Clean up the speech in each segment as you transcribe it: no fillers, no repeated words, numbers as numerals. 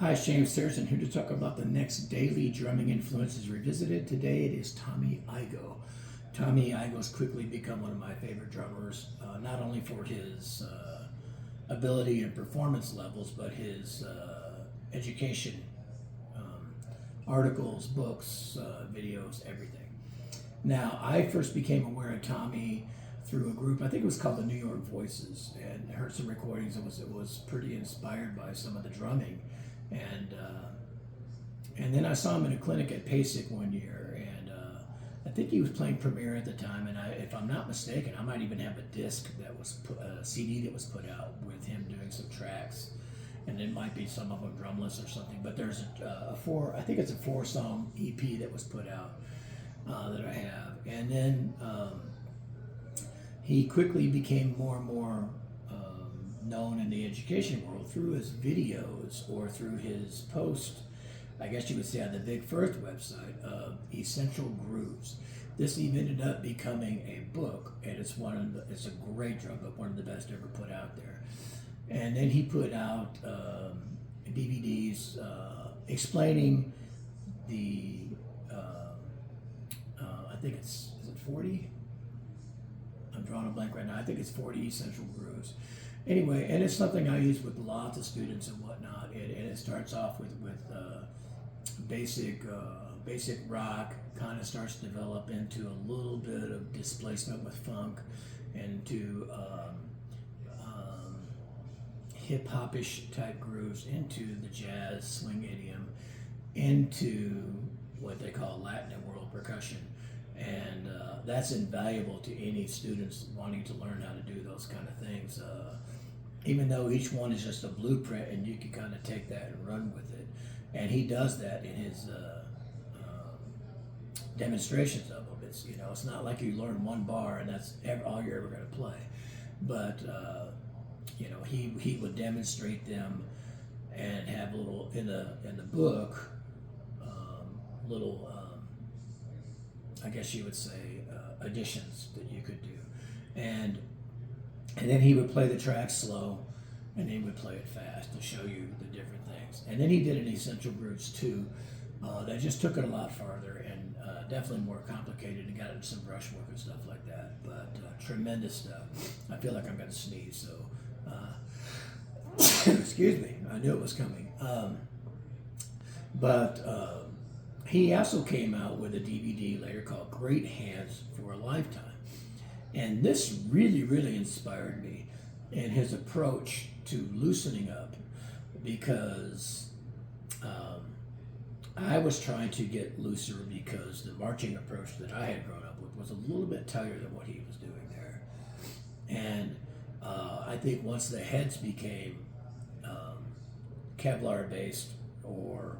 Hi, it's James Saracen here to talk about the next daily drumming influences revisited. Today it is Tommy Igoe. Tommy Igoe's quickly become one of my favorite drummers, not only for his ability and performance levels, but his education, um, articles, books, videos, everything. Now, I first became aware of Tommy through a group. I think it was called the New York Voices, and I heard some recordings. It was pretty inspired by some of the drumming, and and then I saw him in a clinic at PASIC one year, and I think he was playing Premiere at the time. And if I'm not mistaken, I might even have a disc that was a CD that was put out with him doing some tracks, and it might be some of them drumless or something. But there's I think it's a 4-song EP that was put out that I have. And then he quickly became more and more known in the education world through his videos or through his post, I guess you would say, on the Big First website of Essential Grooves. This even ended up becoming a book, and it's a great drum book, one of the best ever put out there. And then he put out DVDs explaining the I think is it 40? I'm drawing a blank right now. I think it's 40 essential grooves. Anyway, and it's something I use with lots of students and whatnot. And it starts off with basic rock, kind of starts to develop into a little bit of displacement with funk, and to hip hopish type grooves, into the jazz swing idiom, into what they call Latin and world percussion. And that's invaluable to any students wanting to learn how to do those kind of things. Even though each one is just a blueprint, and you can kind of take that and run with it. And he does that in his demonstrations of them. It's not like you learn one bar and that's all you're ever going to play. But he would demonstrate them and have little in the book, little. I guess you would say additions that you could do, and then he would play the track slow, and he would play it fast to show you the different things. And then he did an Essential Grooves too, that just took it a lot farther and definitely more complicated, and got into some brushwork and stuff like that. But tremendous stuff. I feel like I'm going to sneeze, so excuse me. I knew it was coming. He also came out with a DVD later called Great Hands for a Lifetime. And this really, really inspired me in his approach to loosening up, because I was trying to get looser because the marching approach that I had grown up with was a little bit tighter than what he was doing there. And I think once the heads became Kevlar based, or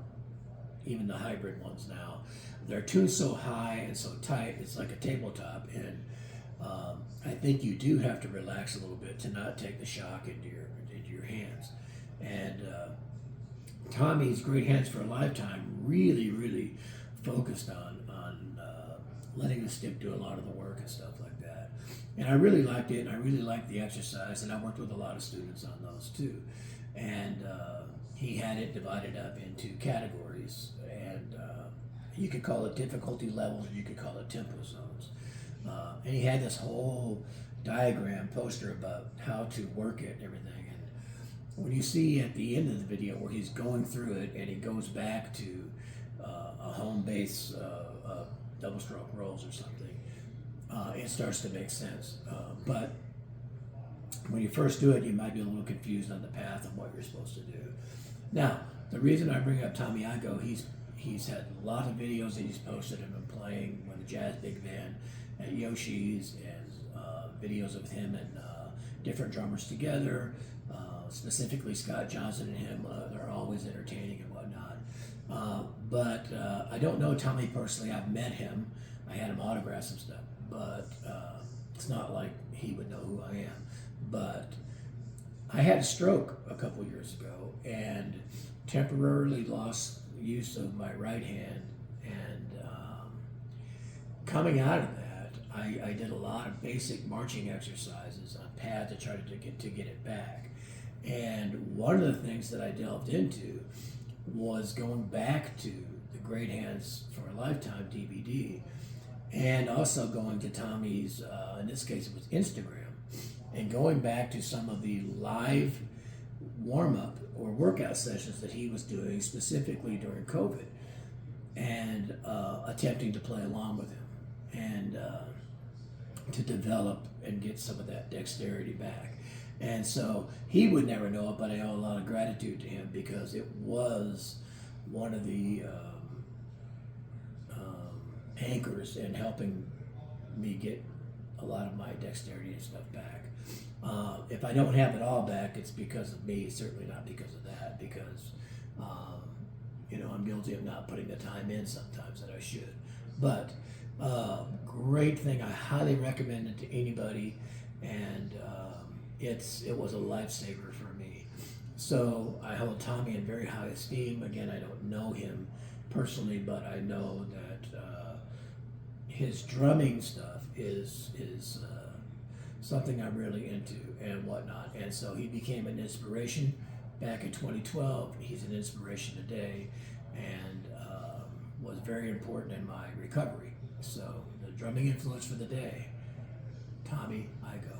even the hybrid ones now, they're tuned so high and so tight, it's like a tabletop. And I think you do have to relax a little bit to not take the shock into your hands. And Tommy's Great Hands for a Lifetime really, really focused on letting the stick do a lot of the work and stuff like that. And I really liked it, and I really liked the exercise, and I worked with a lot of students on those too. And he had it divided up into categories, and you could call it difficulty levels, or you could call it tempo zones. And he had this whole diagram poster about how to work it and everything. And when you see at the end of the video where he's going through it, and he goes back to a home base double stroke rolls or something, it starts to make sense. But when you first do it, you might be a little confused on the path of what you're supposed to do. Now, the reason I bring up Tommy Igoe, he's had a lot of videos that he's posted of him playing with a jazz big band at Yoshi's, and videos of him and different drummers together, specifically Scott Johnson and him. They're always entertaining and whatnot. But I don't know Tommy personally. I've met him. I had him autograph some stuff, but it's not like he would know who I am. But I had a stroke a couple years ago and temporarily lost use of my right hand. And coming out of that, I did a lot of basic marching exercises on pad to try to get it back. And one of the things that I delved into was going back to the Great Hands for a Lifetime DVD, and also going to Tommy's, in this case it was Instagram, and going back to some of the live warm-up or workout sessions that he was doing specifically during COVID, and attempting to play along with him, and to develop and get some of that dexterity back. And so he would never know it, but I owe a lot of gratitude to him because it was one of the anchors in helping me get a lot of my dexterity and stuff back. If I don't have it all back, it's because of me, certainly not because of that, because I'm guilty of not putting the time in sometimes that I should. But great thing, I highly recommend it to anybody, and it was a lifesaver for me. So I hold Tommy in very high esteem. Again, I don't know him personally, but I know that his drumming stuff is something I'm really into and whatnot. And so he became an inspiration back in 2012. He's an inspiration today, and was very important in my recovery. So the drumming influence for the day, Tommy Igoe.